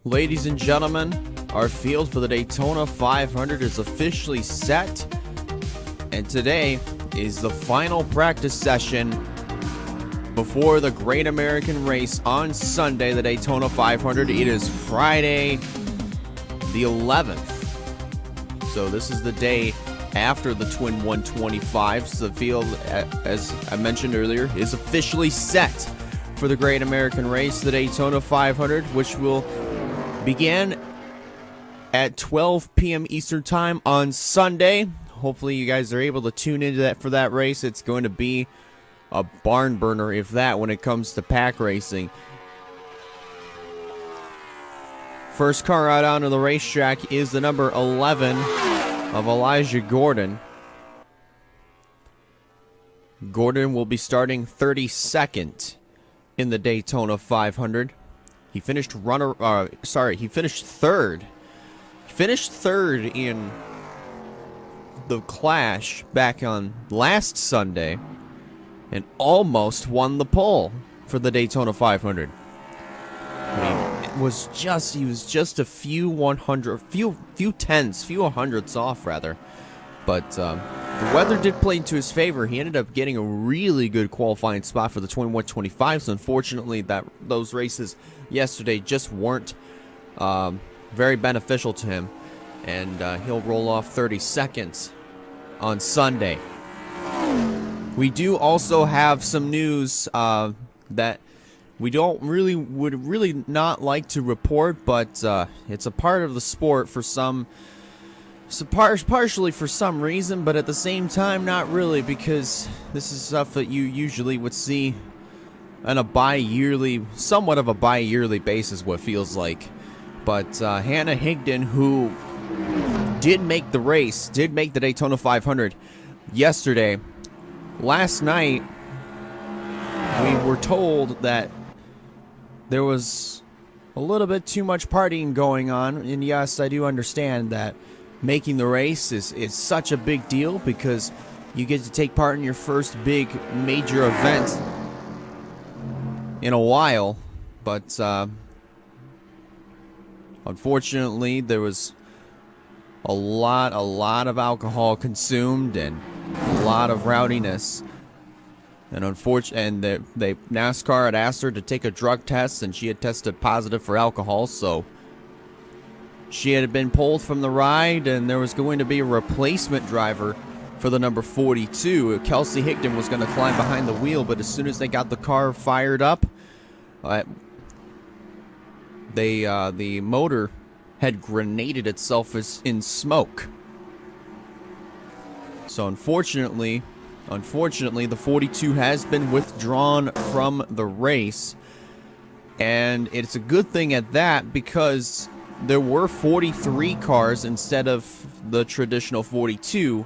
Ladies and gentlemen, our field for the Daytona 500 is officially set, and today is the final practice session before the Great American Race on Sunday, the Daytona 500. It is Friday the 11th, so this is the day after the Twin 125s. The field, as I mentioned earlier, is officially set for the Great American Race, the Daytona 500, which will begin at 12 p.m. Eastern Time on Sunday. Hopefully you guys are able to tune into that for that race. It's going to be a barn burner, if that, when it comes to pack racing. First car out onto the racetrack is the number 11 of Elijah Gordon. Gordon will be starting 32nd in the Daytona 500. He finished third. He finished third in the Clash back on last Sunday and almost won the pole for the Daytona 500. He was just a few hundredths off, rather. But the weather did play into his favor. He ended up getting a really good qualifying spot for the 21-25s. Unfortunately, those races yesterday just weren't very beneficial to him, and he'll roll off 32nd on Sunday. We do also have some news that we would really not like to report, but it's a part of the sport for some. So partially for some reason, but at the same time, not really, because this is stuff that you usually would see on a somewhat of a bi-yearly basis, what feels like. But Hannah Higdon, who did make the race, did make the Daytona 500 yesterday, last night, we were told that there was a little bit too much partying going on, and yes, I do understand that making the race is such a big deal because you get to take part in your first big major event in a while. But unfortunately, there was a lot of alcohol consumed and a lot of rowdiness. And NASCAR had asked her to take a drug test, and she had tested positive for alcohol, so she had been pulled from the ride, and there was going to be a replacement driver for the number 42. Kelsey Higdon was going to climb behind the wheel, but as soon as they got the car fired up, the motor had grenaded itself in smoke. So unfortunately, the 42 has been withdrawn from the race, and it's a good thing at that, because there were 43 cars instead of the traditional 42,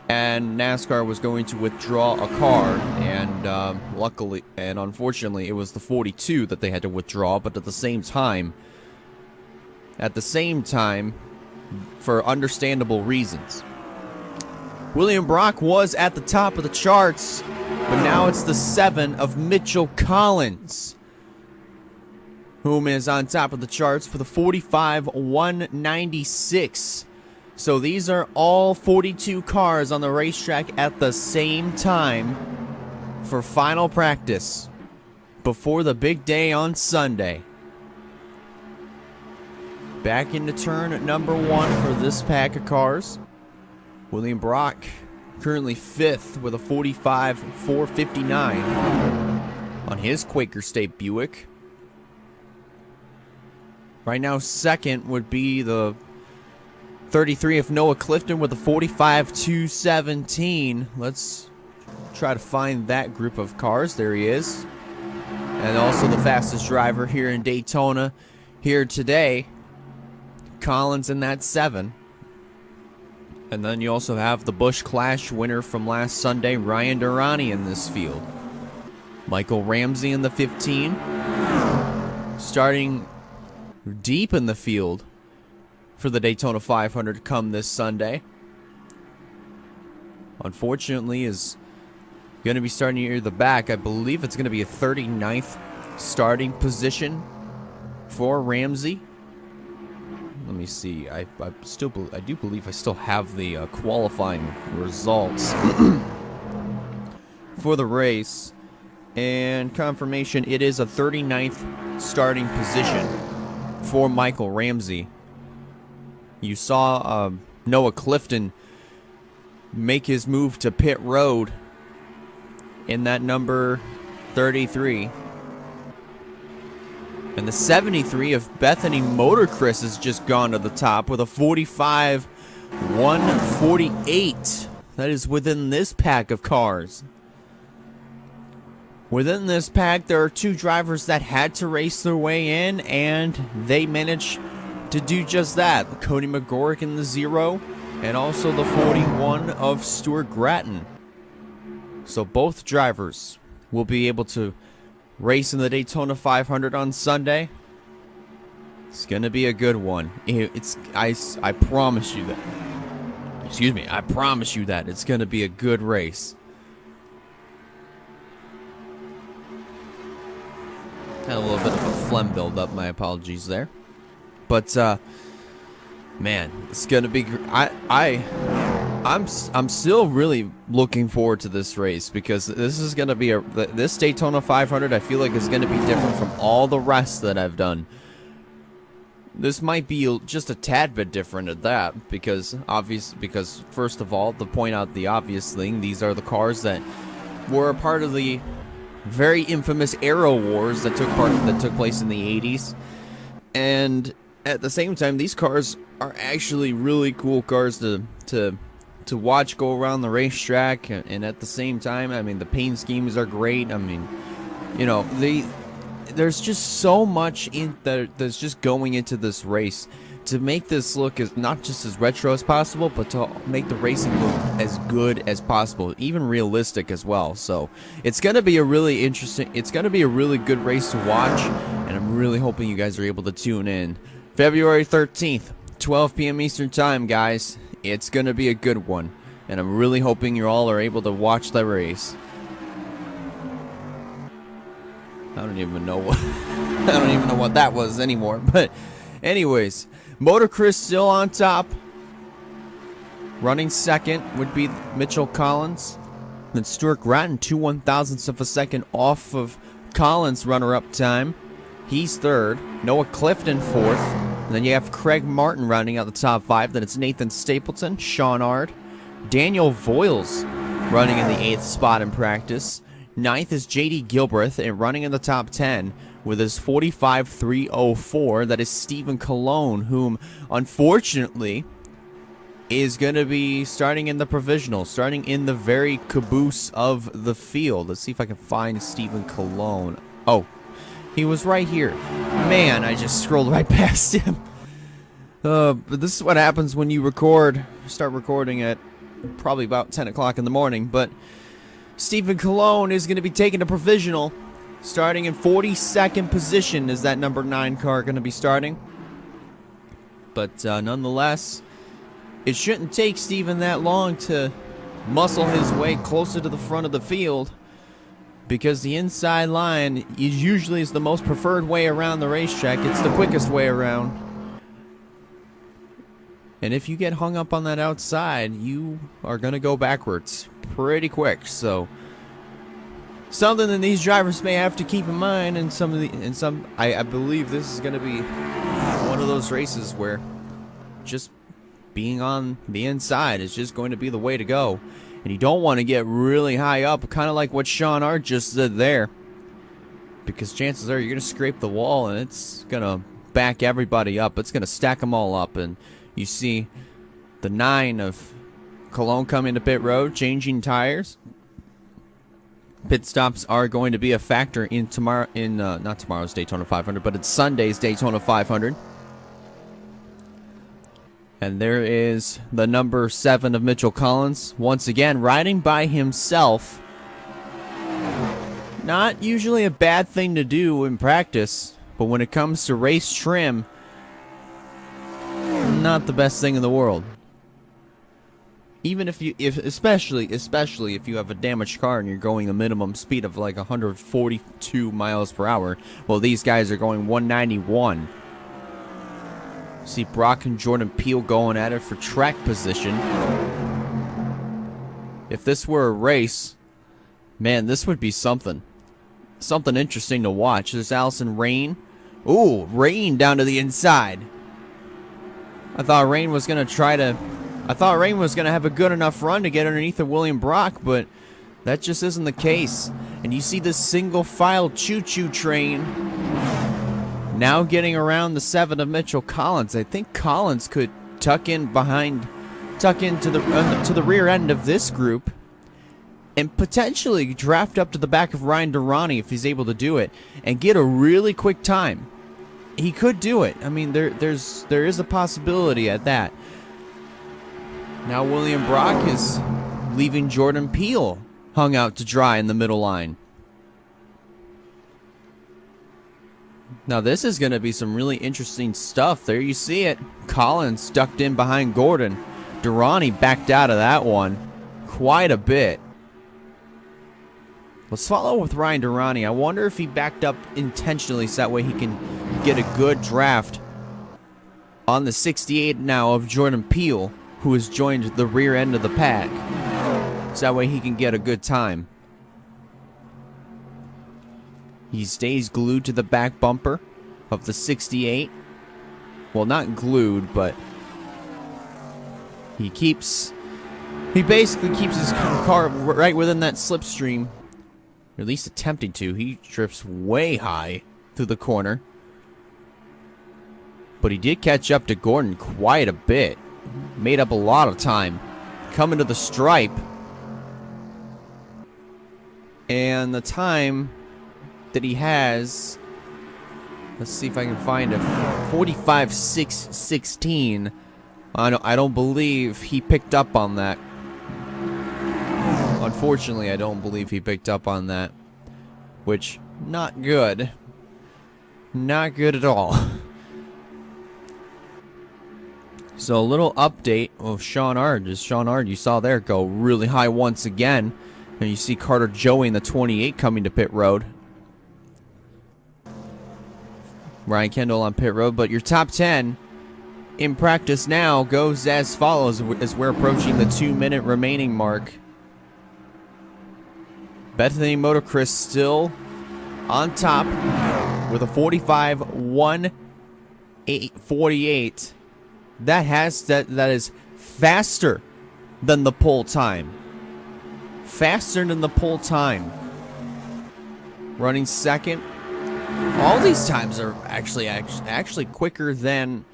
and NASCAR was going to withdraw a car, and luckily and unfortunately it was the 42 that they had to withdraw. But at the same time, for understandable reasons, William Brock was at the top of the charts, but now it's the 7 of Mitchell Collins, whom is on top of the charts for the 45-196. So these are all 42 cars on the racetrack at the same time for final practice before the big day on Sunday. Back into turn at number 1 for this pack of cars. William Brock currently 5th with a 45-459 on his Quaker State Buick. Right now, second would be the 33 of Noah Clifton with a 45-217. Let's try to find that group of cars. There he is. And also the fastest driver here in Daytona here today, Collins in that 7. And then you also have the Busch Clash winner from last Sunday, Ryan Durrani, in this field. Michael Ramsey in the 15. Starting deep in the field for the Daytona 500 come this Sunday. Unfortunately, is going to be starting near the back. I believe it's going to be a 39th starting position for Ramsey. let me see. I do believe I still have the qualifying results for the race. And confirmation, it is a 39th starting position for Michael Ramsey. You saw Noah Clifton make his move to pit road in that number 33. And the 73 of Bethany Motorcryst has just gone to the top with a 45-148. That is within this pack of cars. Within this pack, there are two drivers that had to race their way in, and they managed to do just that. Cody McGorrick in the 0, and also the 41 of Stuart Gratton. So both drivers will be able to race in the Daytona 500 on Sunday. It's gonna be a good one. I promise you that. Excuse me, I promise you that it's gonna be a good race. Had a little bit of a phlegm build up. My apologies there. But man, it's gonna be. I'm still really looking forward to this race because this is gonna be this Daytona 500. I feel like is gonna be different from all the rest that I've done. This might be just a tad bit different at that because first of all, to point out the obvious thing, these are the cars that were a part of the very infamous Aero Wars that took place in the 80s, and at the same time, these cars are actually really cool cars to watch go around the racetrack, and at the same time, I mean, the paint schemes are great. I mean, you know, there's just so much that's just going into this race to make this look as not just as retro as possible, but to make the racing look as good as possible, even realistic as well. So it's gonna be a really good race to watch, and I'm really hoping you guys are able to tune in. February 13th, 12 p.m. Eastern Time, guys. It's gonna be a good one, and I'm really hoping you all are able to watch the race. I don't even know what that was anymore, but anyways, Motorcryst still on top. Running second would be Mitchell Collins. Then Stuart Gratton, 2 1,000ths of a second off of Collins' runner-up time. He's third. Noah Clifton fourth. And then you have Craig Martin rounding out the top 5. Then it's Nathan Stapleton, Sean Ard, Daniel Voiles running in the 8th spot in practice. 9th is J.D. Gilbreth, and running in the top 10 with his 45-304. That is Stephen Colon, whom unfortunately is going to be starting in the provisional, starting in the very caboose of the field. Let's see if I can find Stephen Colon. Oh, he was right here. Man, I just scrolled right past him. But this is what happens when you start recording at probably about 10 o'clock in the morning. But Stephen Colon is going to be taking a provisional, starting in 42nd position. Is that number 9 car going to be starting? But nonetheless, it shouldn't take Stephen that long to muscle his way closer to the front of the field, because the inside line usually is the most preferred way around the racetrack. It's the quickest way around. And if you get hung up on that outside, you are going to go backwards pretty quick. So something that these drivers may have to keep in mind. And I believe this is going to be one of those races where just being on the inside is just going to be the way to go. And you don't want to get really high up, kind of like what Sean Art just did there, because chances are you're going to scrape the wall and it's going to back everybody up. It's going to stack them all up. And you see the 9 of Cologne coming to pit road, changing tires. Pit stops are going to be a factor in not tomorrow's Daytona 500, but it's Sunday's Daytona 500. And there is the number 7 of Mitchell Collins, once again riding by himself. Not usually a bad thing to do in practice, but when it comes to race trim, not the best thing in the world. Even especially if you have a damaged car and you're going a minimum speed of like 142 miles per hour, well, these guys are going 191. See Brock and Jordan Peele going at it for track position. If this were a race, man, this would be something. Something interesting to watch. There's Allison Rain. Ooh, Rain down to the inside. I thought Rain was going to have a good enough run to get underneath of William Brock, but that just isn't the case. And you see this single file choo-choo train now getting around the 7 of Mitchell Collins. I think Collins could tuck into the rear end of this group and potentially draft up to the back of Ryan Durrani if he's able to do it and get a really quick time. He could do it. I mean, there is a possibility at that. Now William Brock is leaving Jordan Peele hung out to dry in the middle line. Now this is going to be some really interesting stuff. There you see it. Collins ducked in behind Gordon. Durrani backed out of that one quite a bit. Let's follow with Ryan Durrani. I wonder if he backed up intentionally so that way he can get a good draft on the 68 now of Jordan Peele, who has joined the rear end of the pack. So that way he can get a good time. He stays glued to the back bumper of the 68. Well, not glued, but he basically keeps his car right within that slipstream. Or at least attempting to. He drifts way high through the corner. But he did catch up to Gordon quite a bit. Made up a lot of time. Coming to the stripe. And the time that he has, let's see if I can find it, 45.616. I don't believe he picked up on that. Unfortunately, I don't believe he picked up on that. Which, not good. Not good at all. So a little update of Sean Ard. Just Sean Ard, you saw there, go really high once again. And you see Carter Joey in the 28 coming to pit road. Ryan Kendall on pit road. But your top 10 in practice now goes as follows as we're approaching the 2-minute remaining mark. Bethany Motorcryst still on top with a 45.148. That is faster than the pole time. Faster than the pole time. Running second. All these times are actually quicker than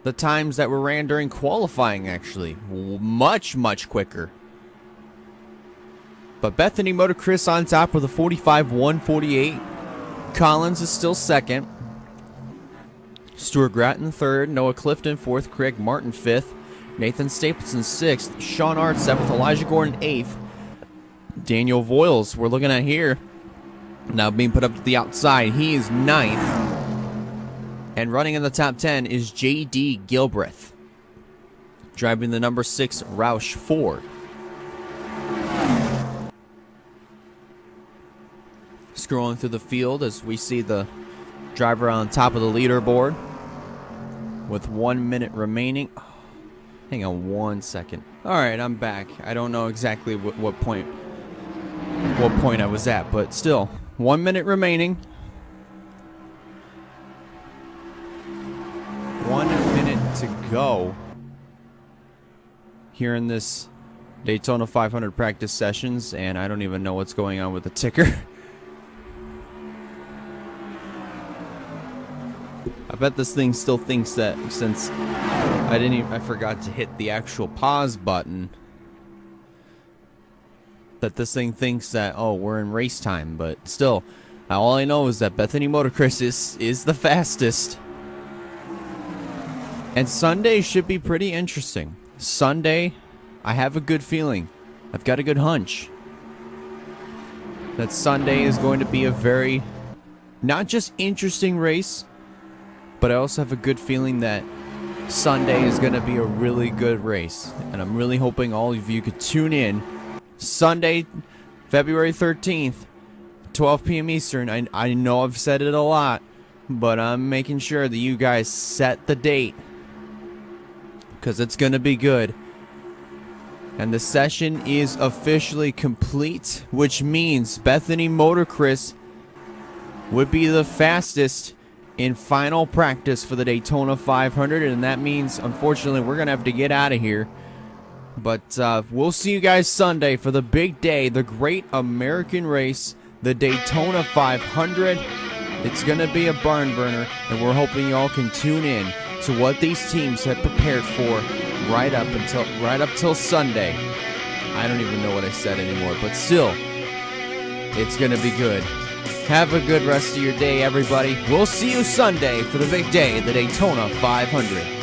the times that were ran during qualifying, actually. Much, much quicker. But Bethany Motorcryst on top with a 45.148. Collins is still second. Stuart Gratton third. Noah Clifton fourth. Craig Martin fifth. Nathan Stapleton sixth. Sean Ard seventh. Elijah Gordon eighth. Daniel Voiles, we're looking at here, now being put up to the outside. He is ninth. And running in the top 10 is J.D. Gilbreth, driving the number 6 Roush Ford. Scrolling through the field as we see the driver on top of the leaderboard with 1 minute remaining. Hang on 1 second. All right, I'm back. I don't know exactly what point I was at, but still, 1 minute remaining. 1 minute to go here in this Daytona 500 practice sessions, and I don't even know what's going on with the ticker. I bet this thing still thinks that since I forgot to hit the actual pause button, that this thing thinks that, oh, we're in race time. But still, all I know is that Bethany Motorcryst is the fastest. And Sunday should be pretty interesting. Sunday, I have a good feeling. I've got a good hunch that Sunday is going to be a very, not just interesting race, but I also have a good feeling that Sunday is going to be a really good race. And I'm really hoping all of you could tune in Sunday, February 13th, 12 p.m. Eastern. I know I've said it a lot, but I'm making sure that you guys set the date because it's going to be good. And the session is officially complete, which means Bethany Motor Chris would be the fastest in final practice for the Daytona 500, and that means, unfortunately, we're going to have to get out of here. But we'll see you guys Sunday for the big day, the great American race, the Daytona 500. It's going to be a barn burner, and we're hoping you all can tune in to what these teams have prepared for right up till Sunday. I don't even know what I said anymore, but still, it's going to be good. Have a good rest of your day, everybody. We'll see you Sunday for the big day, the Daytona 500.